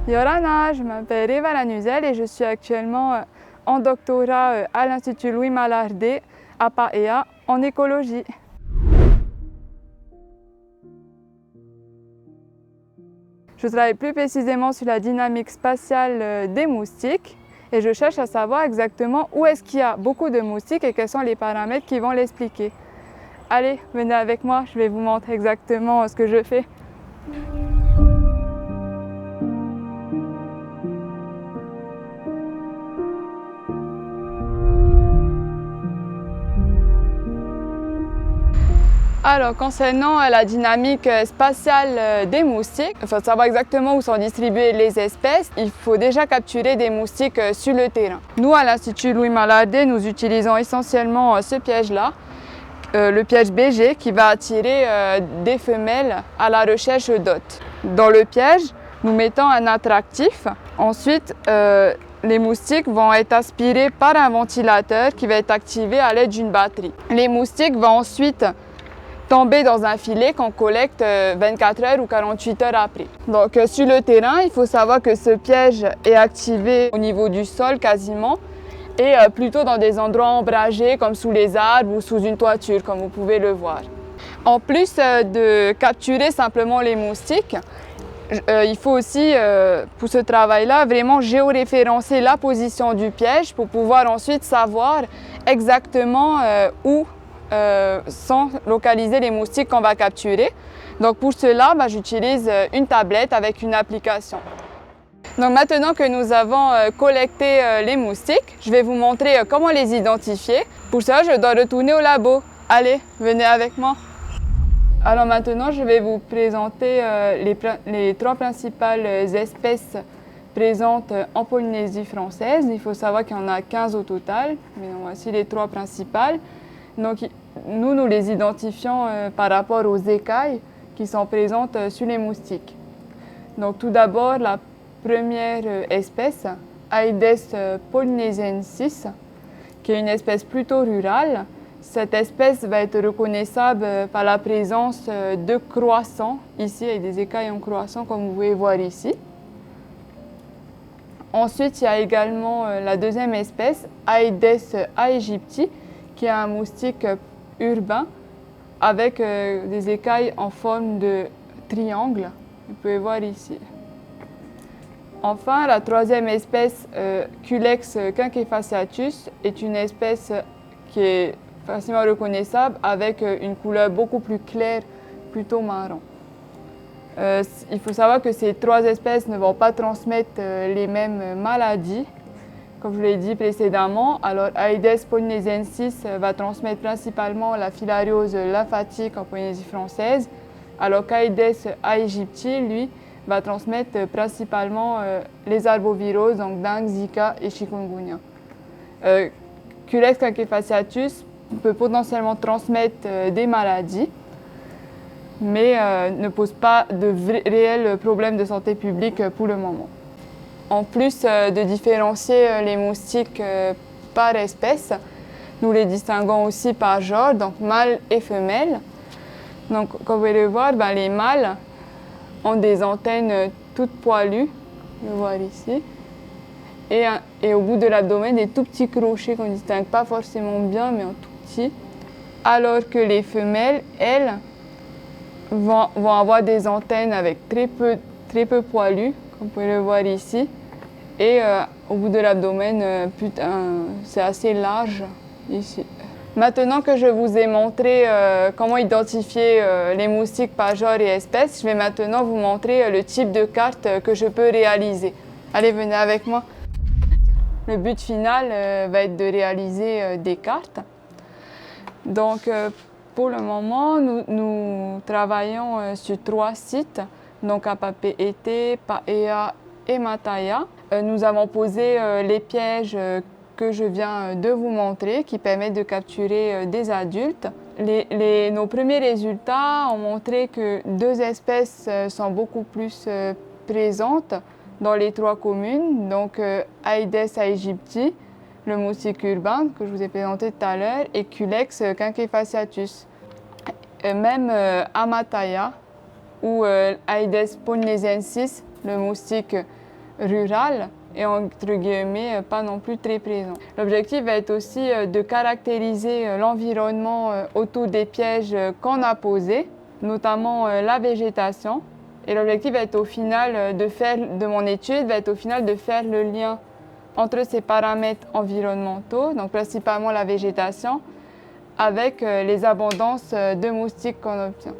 Yorana, je m'appelle Eva Lanuzel et je suis actuellement en doctorat à l'Institut Louis Malardé à Paea en écologie. Je travaille plus précisément sur la dynamique spatiale des moustiques et je cherche à savoir exactement où est-ce qu'il y a beaucoup de moustiques et quels sont les paramètres qui vont l'expliquer. Allez, venez avec moi, je vais vous montrer exactement ce que je fais. Alors, concernant la dynamique spatiale des moustiques, il faut savoir exactement où sont distribuées les espèces. Il faut déjà capturer des moustiques sur le terrain. Nous, à l'Institut Louis Malardé, nous utilisons essentiellement ce piège-là, le piège BG, qui va attirer des femelles à la recherche d'hôtes. Dans le piège, nous mettons un attractif. Ensuite, les moustiques vont être aspirés par un ventilateur qui va être activé à l'aide d'une batterie. Les moustiques vont ensuite tomber dans un filet qu'on collecte 24 heures ou 48 heures après. Donc sur le terrain, il faut savoir que ce piège est activé au niveau du sol quasiment et plutôt dans des endroits ombragés comme sous les arbres ou sous une toiture comme vous pouvez le voir. En plus de capturer simplement les moustiques, il faut aussi, pour ce travail-là, vraiment géoréférencer la position du piège pour pouvoir ensuite savoir exactement où sont localiser les moustiques qu'on va capturer. Donc pour cela, j'utilise une tablette avec une application. Donc maintenant que nous avons collecté les moustiques, je vais vous montrer comment les identifier. Pour ça, je dois retourner au labo. Allez, venez avec moi. Alors maintenant, je vais vous présenter les trois principales espèces présentes en Polynésie française. Il faut savoir qu'il y en a 15 au total, mais voici les trois principales. Donc, nous les identifions par rapport aux écailles qui sont présentes sur les moustiques. Donc, tout d'abord, la première espèce, Aedes polynésiensis, qui est une espèce plutôt rurale. Cette espèce va être reconnaissable par la présence de croissants, ici avec des écailles en croissant, comme vous pouvez voir ici. Ensuite, il y a également la deuxième espèce, Aedes aegypti, qui est un moustique urbain avec des écailles en forme de triangle. Vous pouvez voir ici. Enfin, la troisième espèce, Culex quinquefasciatus, est une espèce qui est facilement reconnaissable avec une couleur beaucoup plus claire, plutôt marron. Il faut savoir que ces trois espèces ne vont pas transmettre les mêmes maladies. Comme je l'ai dit précédemment, alors Aedes polynésiensis va transmettre principalement la filariose lymphatique en Polynésie française, alors qu'Aedes aegypti, lui, va transmettre principalement les arboviroses, donc dengue, zika et chikungunya. Culex quinquefasciatus peut potentiellement transmettre des maladies, mais ne pose pas de réels problèmes de santé publique pour le moment. En plus de différencier les moustiques par espèce, nous les distinguons aussi par genre, donc mâles et femelles. Donc, comme vous pouvez le voir, les mâles ont des antennes toutes poilues, on peut voir ici, et au bout de l'abdomen, des tout petits crochets qu'on ne distingue pas forcément bien, mais en tout petit. Alors que les femelles, elles, vont avoir des antennes avec très peu poilues, comme vous pouvez le voir ici. Et au bout de l'abdomen, c'est assez large ici. Maintenant que je vous ai montré comment identifier les moustiques par genre et espèce, je vais maintenant vous montrer le type de carte que je peux réaliser. Allez, venez avec moi. Le but final va être de réaliser des cartes. Donc, pour le moment, nous travaillons sur 3 sites, donc à Papeete, Paea et Mataya. Nous avons posé les pièges que je viens de vous montrer qui permettent de capturer des adultes. Nos premiers résultats ont montré que 2 espèces sont beaucoup plus présentes dans les 3 communes, donc Aedes aegypti, le moustique urbain que je vous ai présenté tout à l'heure, et Culex quinquefasciatus. Même à Mataya, ou Aedes polynésiensis, le moustique rural et entre guillemets pas non plus très présent. L'objectif va être aussi de caractériser l'environnement autour des pièges qu'on a posés, notamment la végétation. Et l'objectif va être au final de mon étude, va être au final de faire le lien entre ces paramètres environnementaux, donc principalement la végétation, avec les abondances de moustiques qu'on obtient.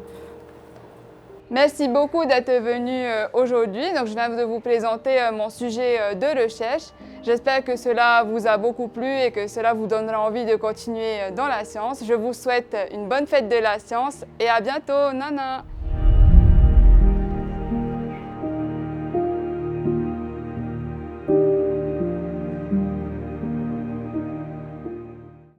Merci beaucoup d'être venu aujourd'hui. Donc, je viens de vous présenter mon sujet de recherche. J'espère que cela vous a beaucoup plu et que cela vous donnera envie de continuer dans la science. Je vous souhaite une bonne fête de la science et à bientôt. Nana!